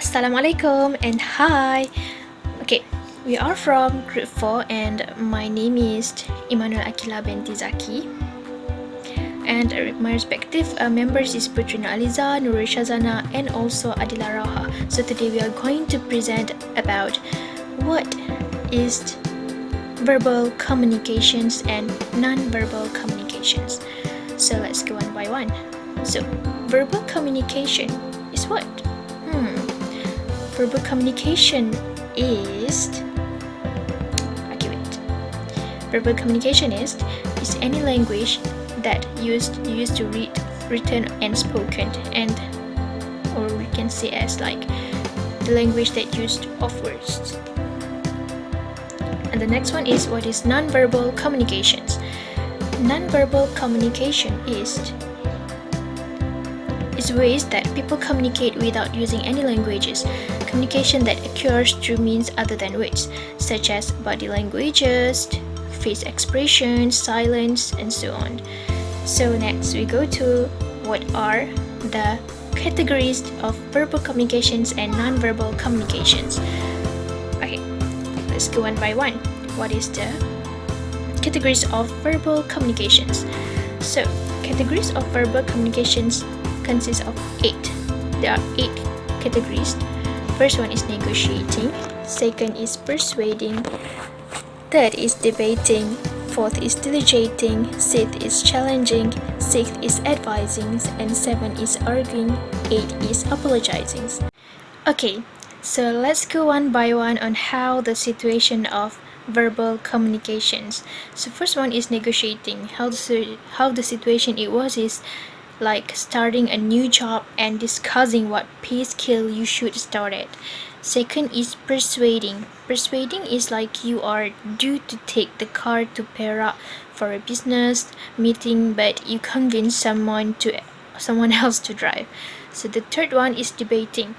Assalamualaikum and hi. Okay, we are from group 4 and my name is IMANUL, AQILAH, BINTI, ZAKI. And my respective members is PUTERI, ALEEZA, NURUL, SYAZANA and also ADILARAUHAH. So today we are going to present about what is verbal communications and non-verbal communications. So let's go one by one. So verbal communication is what? Verbal communication is verbal communication is any language that used to read, written and spoken, and or we can say as like the language that used of words. And the next one is what is non-verbal communications. Non-verbal communication is ways that people communicate without using any languages. Communication that occurs through means other than words, such as body languages, face expressions, silence, and so on. So next we go to what are the categories of verbal communications and non-verbal communications. Okay, let's go one by one. What is the categories of verbal communications? So categories of verbal communications consists of 8. There are 8 categories. First one is negotiating, second is persuading, third is debating, fourth is delegating, fifth is challenging, sixth is advising, and 7 is arguing, 8 is apologizing. Okay, so let's go one by one on how the situation of verbal communications. So first one is negotiating. How the situation it was is like starting a new job and discussing what pay scale you should start at. Second is persuading. Persuading is like you are due to take the car to Perak for a business meeting, but you convince someone else to drive. So the third one is debating.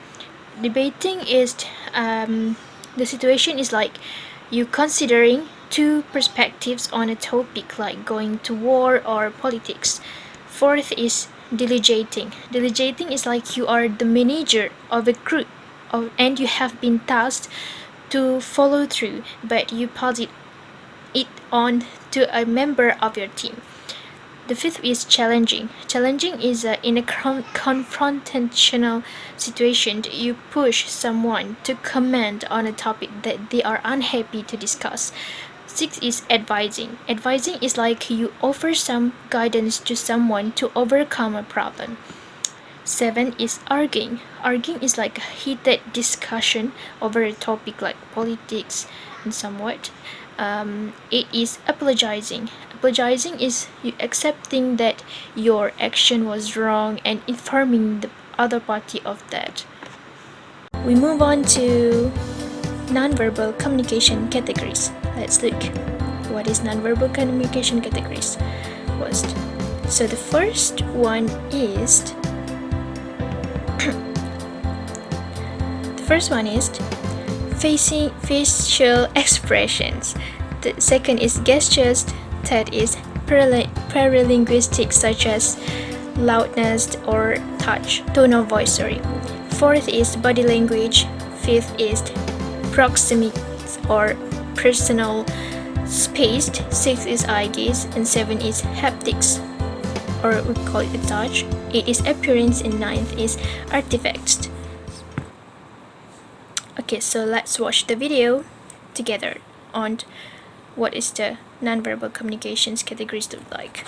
Debating is the situation is like you considering two perspectives on a topic like going to war or politics. Fourth is delegating. Delegating is like you are the manager of a group and you have been tasked to follow through, but you pass it on to a member of your team. The fifth is challenging. Challenging is in a confrontational situation, you push someone to comment on a topic that they are unhappy to discuss. 6 is advising. Advising is like you offer some guidance to someone to overcome a problem. 7 is arguing. Arguing is like a heated discussion over a topic like politics and somewhat. 8 is apologizing. Apologizing is you accepting that your action was wrong and informing the other party of that. We move on to non-verbal communication categories. Let's look. What is non-verbal communication categories? First. So the first one is facial expressions. The second is gestures. Third is paralinguistics such as loudness or touch, tone of voice. Fourth is body language. Fifth is proxemics or personal space. 6 is eye gaze, and 7 is haptics, or we call it touch. 8 is appearance, and 9th is artifacts. Okay, so let's watch the video together on what is the non-verbal communications categories look like.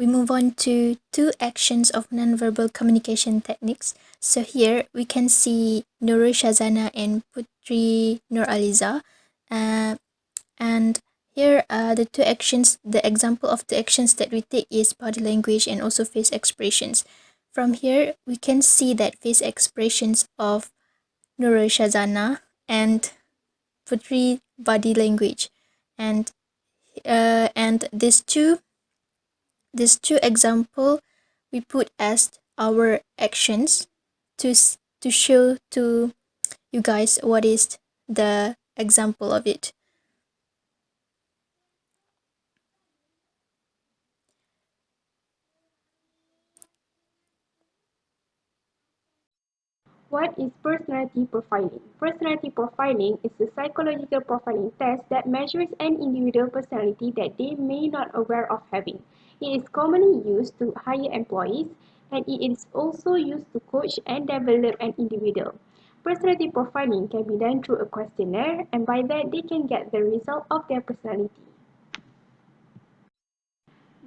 we move on to two actions of nonverbal communication techniques. So here we can see NURUL SYAZANA and PUTERI ALEEZA. And here the two actions, the example of the actions that we take is body language and also face expressions. From here, we can see that face expressions of NURUL SYAZANA and PUTERI body language. And these two example we put as our actions to show to you guys what is the example of it. What is personality profiling? Personality profiling is a psychological profiling test that measures an individual personality that they may not aware of having. It is commonly used to hire employees, and it is also used to coach and develop an individual. Personality profiling can be done through a questionnaire, and by that they can get the result of their personality.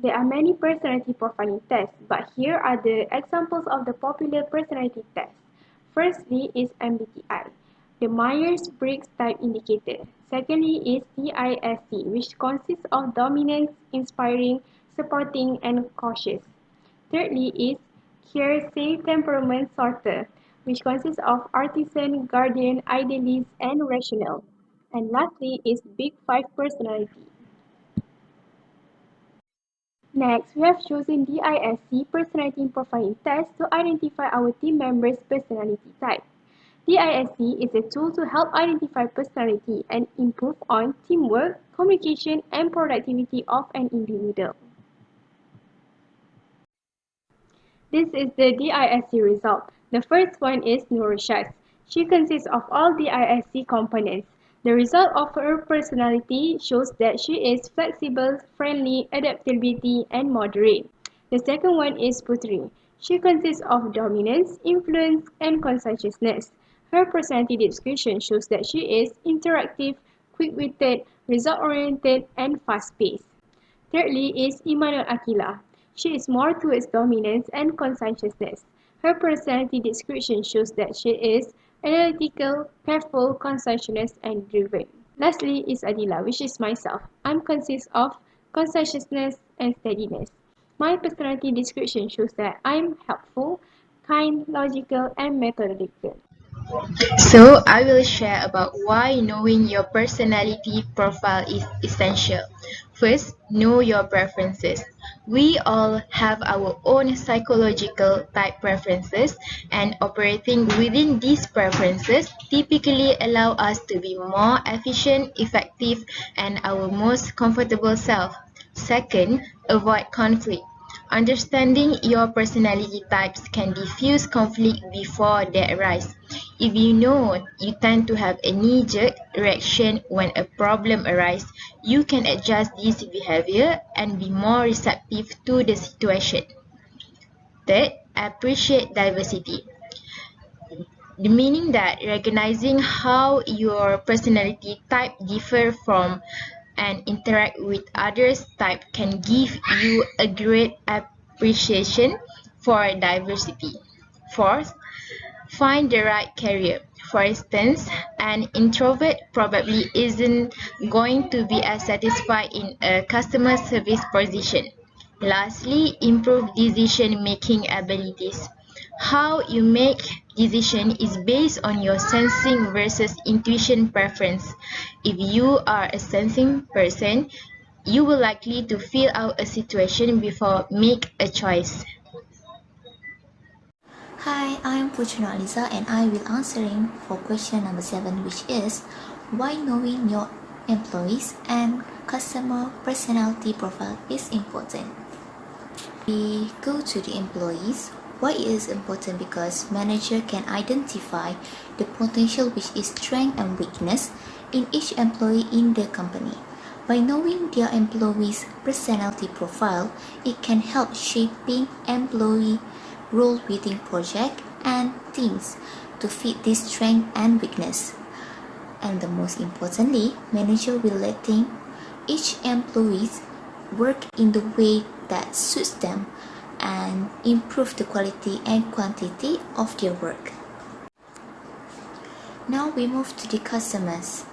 There are many personality profiling tests, but here are the examples of the popular personality tests. Firstly is MBTI, the Myers-Briggs Type Indicator. Secondly is DISC, which consists of dominance, inspiring, supporting, and cautious. Thirdly is Kiersey Temperament Sorter, which consists of artisan, guardian, idealist, and rational. And lastly is Big Five Personality. Next, we have chosen DISC Personality Profiling Test to identify our team members' personality type. DISC is a tool to help identify personality and improve on teamwork, communication, and productivity of an individual. This is the DISC result. The first one is NURUL. She consists of all DISC components. The result of her personality shows that she is flexible, friendly, adaptability, and moderate. The second one is PUTERI. She consists of dominance, influence, and conscientiousness. Her personality description shows that she is interactive, quick-witted, result-oriented, and fast-paced. Thirdly is IMANUL AQILAH. She is more towards dominance and conscientiousness. Her personality description shows that she is analytical, careful, conscientious, and driven. Lastly is ADILAH, which is myself. I consist of conscientiousness and steadiness. My personality description shows that I am helpful, kind, logical, and methodical. So, I will share about why knowing your personality profile is essential. First, know your preferences. We all have our own psychological type preferences, and operating within these preferences typically allow us to be more efficient, effective, and our most comfortable self. Second, avoid conflict. Understanding your personality types can diffuse conflict before they arise. If you know you tend to have a knee-jerk reaction when a problem arises, you can adjust this behavior and be more receptive to the situation. Third, appreciate diversity. The meaning that recognizing how your personality type differ from and interact with others type can give you a great appreciation for diversity. Fourth, find the right career. For instance, an introvert probably isn't going to be as satisfied in a customer service position. Lastly, improve decision-making abilities. How you make decision is based on your sensing versus intuition preference. If you are a sensing person, you will likely to feel out a situation before make a choice. Hi, I'm Puteri ALEEZA and I will answering for question number 7, which is why knowing your employees and customer personality profile is important. We go to the employees. Why it is important? Because manager can identify the potential, which is strength and weakness in each employee in the company. By knowing their employees' personality profile, it can help shaping employee role within project and teams to fit this strength and weakness. And the most importantly, manager will letting each employee work in the way that suits them and improve the quality and quantity of their work. Now we move to the customers.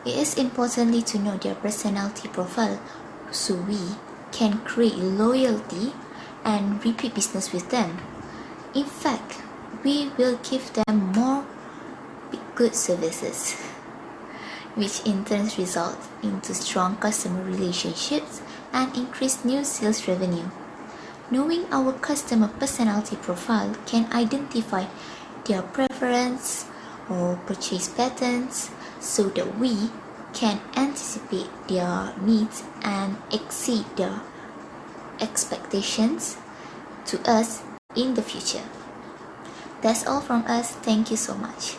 It is importantly to know their personality profile so we can create loyalty and repeat business with them. In fact, we will give them more good services, which in turn result into strong customer relationships and increased new sales revenue. Knowing our customer personality profile can identify their preference or purchase patterns so that we can anticipate their needs and exceed their expectations to us in the future. That's all from us. Thank you so much.